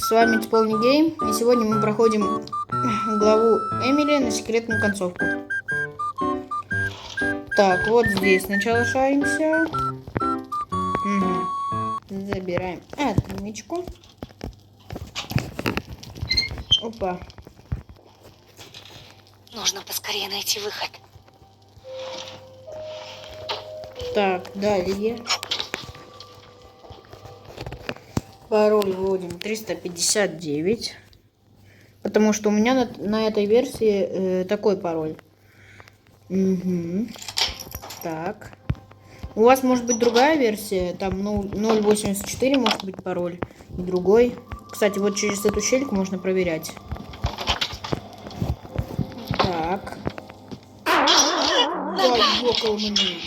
с вами Полный Гейм, и сегодня мы проходим главу Эмили на секретную концовку. Так, вот здесь сначала шаримся. Забираем отмычку. Опа. Нужно поскорее найти выход. Так, далее. Пароль вводим 359. Потому что у меня на этой версии такой пароль. Так. У вас может быть другая версия. Там 0.84 может быть пароль. И другой. Кстати, вот через эту щельку можно проверять. Так. Да, ёкал мне.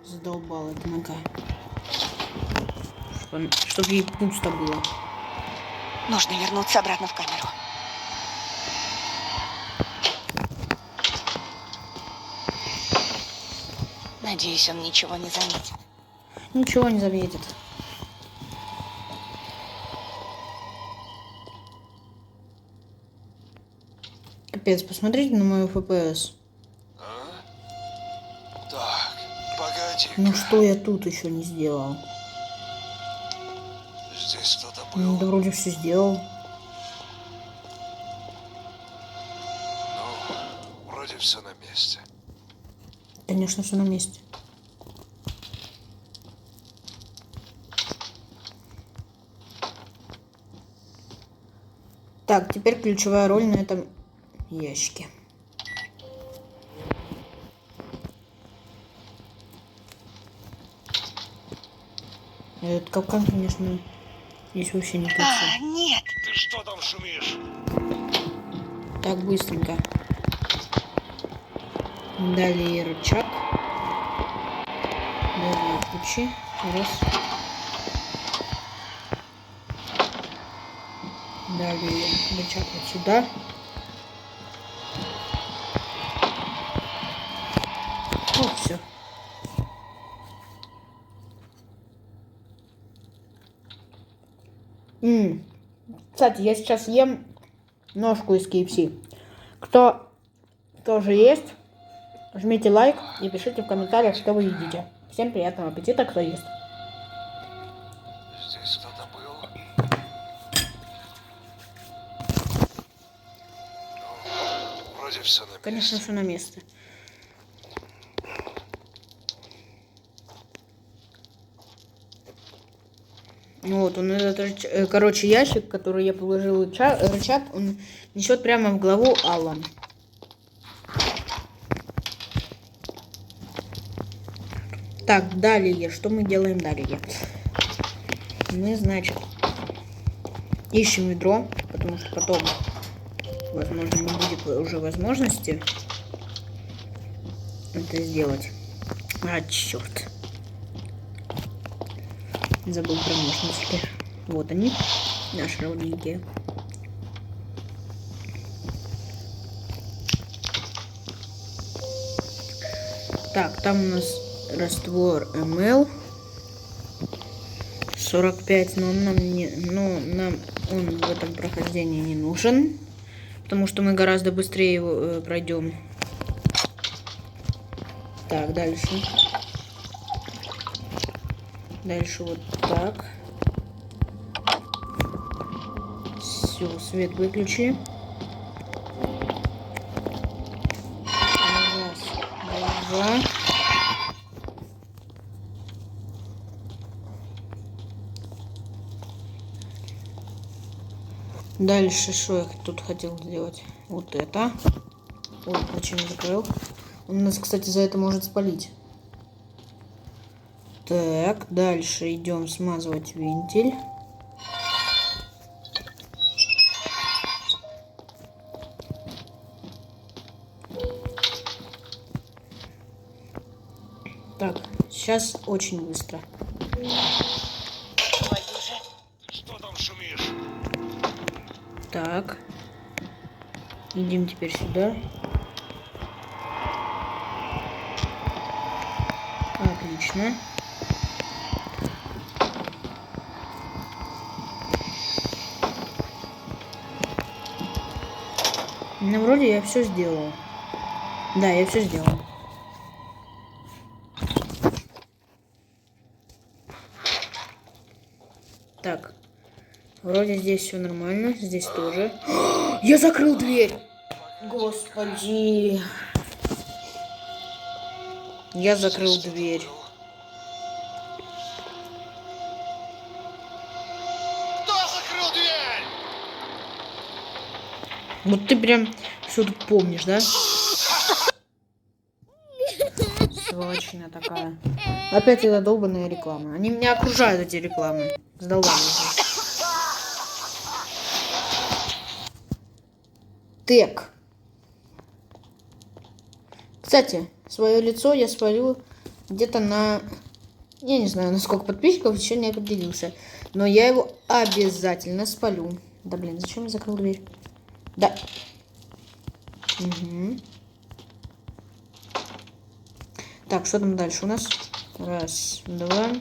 Задолбал это нога. Чтоб ей пусто было. Нужно вернуться обратно в камеру. Надеюсь, он ничего не заметит. Ничего не заметит. Капец, посмотрите на мою FPS. Так, погоди. Ну что я тут еще не сделал? Здесь кто-то был. Да вроде все сделал. Ну, вроде все на месте. Конечно, все на месте. Так, теперь ключевая роль на этом ящике. Этот капкан, конечно, здесь вообще не точно. Нет! Ты что там шумишь? Так, быстренько. Далее рычаг. Далее ключи. Раз. Далее рычаг вот сюда. Вот все. Кстати, я сейчас ем ножку из KFC. Кто тоже есть, жмите лайк и пишите в комментариях, что вы едите. Всем приятного аппетита, кто ест. Здесь кто-то был. Ну, вроде все на месте. Конечно, все на месте. Ну вот, он этот, короче, ящик, который я положил рычаг, он несет прямо в главу Аллан. Так, далее, что мы делаем далее? Мы, значит, ищем ведро, потому что потом, возможно, не будет уже возможности это сделать. А, черт. Забыл про ножнички. Вот они, наши родненькие. Так, там у нас раствор МЛ 45, но нам он в этом прохождении не нужен, потому что мы гораздо быстрее его пройдем. Так, дальше. Дальше вот так. Все, свет выключи. Раз, два. Дальше, что я тут хотел сделать? Вот это. Ой, зачем я закрыл? Он нас, кстати, за это может спалить. Так, дальше идем смазывать вентиль. Так, сейчас очень быстро. Ты что там шумишь? Так. Идем теперь сюда. Отлично. Ну, вроде я все сделал. Да, я все сделал. Так. Вроде здесь все нормально. Здесь тоже. Я закрыл дверь! Господи. Я закрыл дверь. Кто закрыл дверь? Вот ты прям все тут помнишь, да? Сволочина такая. Опять эта долбаная реклама. Они меня окружают, эти рекламы. Сдолбали уже. Так. Кстати, свое лицо я свалю где-то на... Я не знаю, на сколько подписчиков, еще не определился. Но я его обязательно спалю. Да блин, зачем я закрыл дверь? Да. Угу. Так, что там дальше у нас? Раз, два.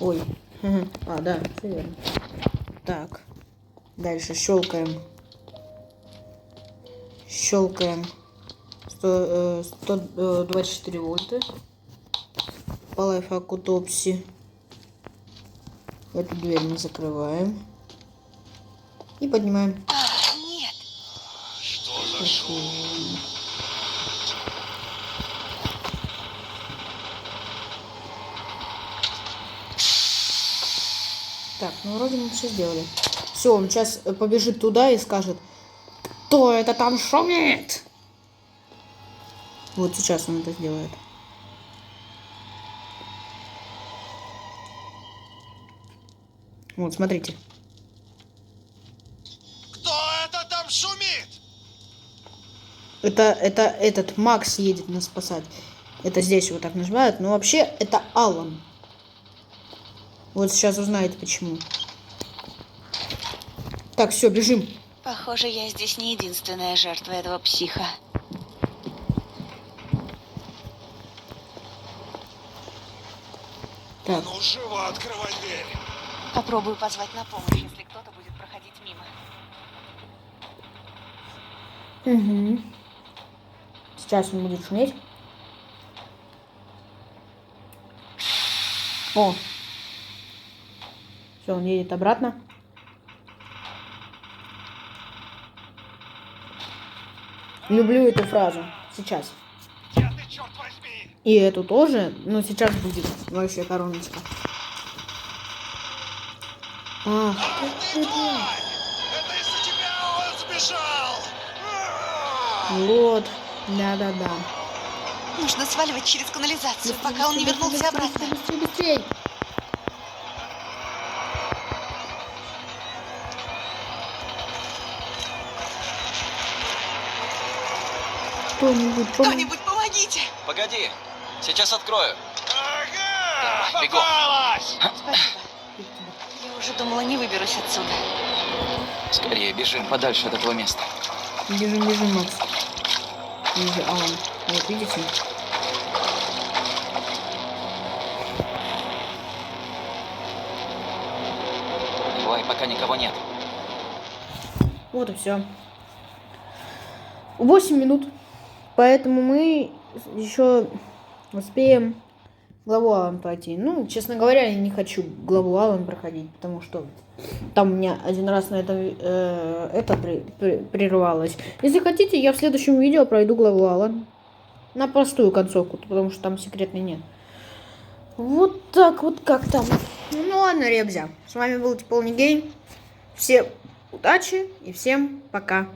Ой. А, да, все верно. Так. Дальше щелкаем. Щелкаем. 124 вольта. По лайфхаку Топси. Эту дверь мы закрываем. И поднимаем. Нет. Что за шум? Так, ну вроде мы все сделали. Все, он сейчас побежит туда и скажет: кто это там шумит? Вот сейчас он это сделает. Вот, смотрите. Кто это там шумит? Это этот Макс едет нас спасать. Это здесь его так называют. Но вообще это Алан. Вот сейчас узнаете почему. Так, все, бежим. Похоже, я здесь не единственная жертва этого психа. Так, Ну, живо открывай дверь. Попробую позвать на помощь, если кто-то будет проходить мимо. угу. Сейчас он будет шуметь. О. Все, он едет обратно. Люблю эту фразу. Сейчас. Где ты, черт возьми? И эту тоже, но сейчас будет вообще короночка. А, Ах ты, тварь! Это из-за тебя он сбежал! вот. Да-да-да. Нужно сваливать через канализацию, пока он не вернулся обратно. Быстрее, быстрее. Кто-нибудь, Кто-нибудь помогите! Погоди, сейчас открою. Ага! Давай, бегом. Попалась! Спасибо. Я уже думала, не выберусь отсюда. Скорее бежим подальше от этого места. Бежим, бежим, Макс. Ниже Алан. Вот, видите? Давай, пока никого нет. Вот и все. 8 минут. Поэтому мы еще успеем главу Алан пройти. Ну, честно говоря, я не хочу главу Алан проходить, потому что там у меня один раз на это прервалось. Если хотите, я в следующем видео пройду главу Алан. На простую концовку, потому что там секретной нет. Вот так вот как-то. Ну ладно, ребзя. С вами был Типолни Гейм. Всем удачи и всем пока.